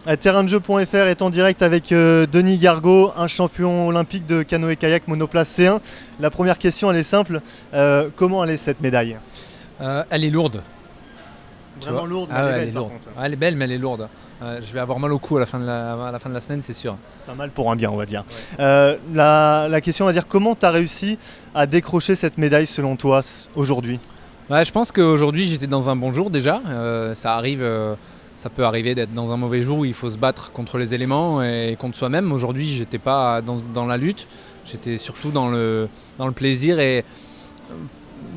Terrainjeu.fr est en direct avec Denis Gargaud, un champion olympique de canoë-kayak monoplace C1. La première question, elle est simple. Comment elle est cette médaille? Elle est lourde. Tu Vraiment vois. lourde, mais Ah elle ouais, est elle belle est par lourde. contre. Ouais, elle est belle, mais elle est lourde. Je vais avoir mal au cou à la fin de la semaine, c'est sûr. Pas mal pour un bien, on va dire. Ouais. La question, on va dire, comment tu as réussi à décrocher cette médaille selon toi aujourd'hui? Ouais, je pense qu'aujourd'hui, j'étais dans un bon jour déjà. Ça peut arriver d'être dans un mauvais jour où il faut se battre contre les éléments et contre soi-même. Aujourd'hui, j'étais pas dans la lutte. J'étais surtout dans le plaisir et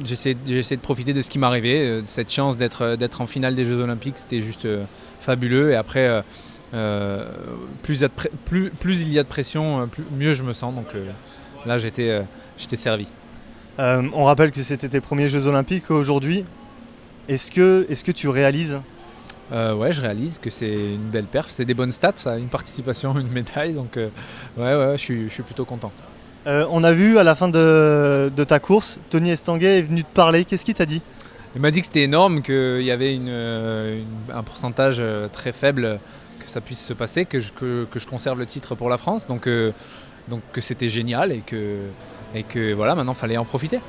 j'ai essayé de profiter de ce qui m'arrivait. Cette chance d'être en finale des Jeux Olympiques, c'était juste fabuleux. Et après, plus il y a de pression, mieux je me sens. Donc là, j'étais servi. On rappelle que c'était tes premiers Jeux Olympiques aujourd'hui. Est-ce que tu réalises? Ouais, je réalise que c'est une belle perf. C'est des bonnes stats, ça, une participation, une médaille. Donc ouais, je suis plutôt content. On a vu à la fin de ta course, Tony Estanguet est venu te parler. Qu'est-ce qu'il t'a dit? Il m'a dit que c'était énorme, qu'il y avait un pourcentage très faible que ça puisse se passer, que je conserve le titre pour la France. Donc que c'était génial et que voilà, maintenant il fallait en profiter.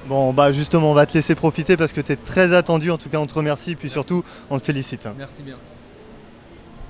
Bon, bah justement, on va te laisser profiter parce que tu es très attendu. En tout cas, on te remercie. Puis Merci. surtout, on te félicite. Merci bien.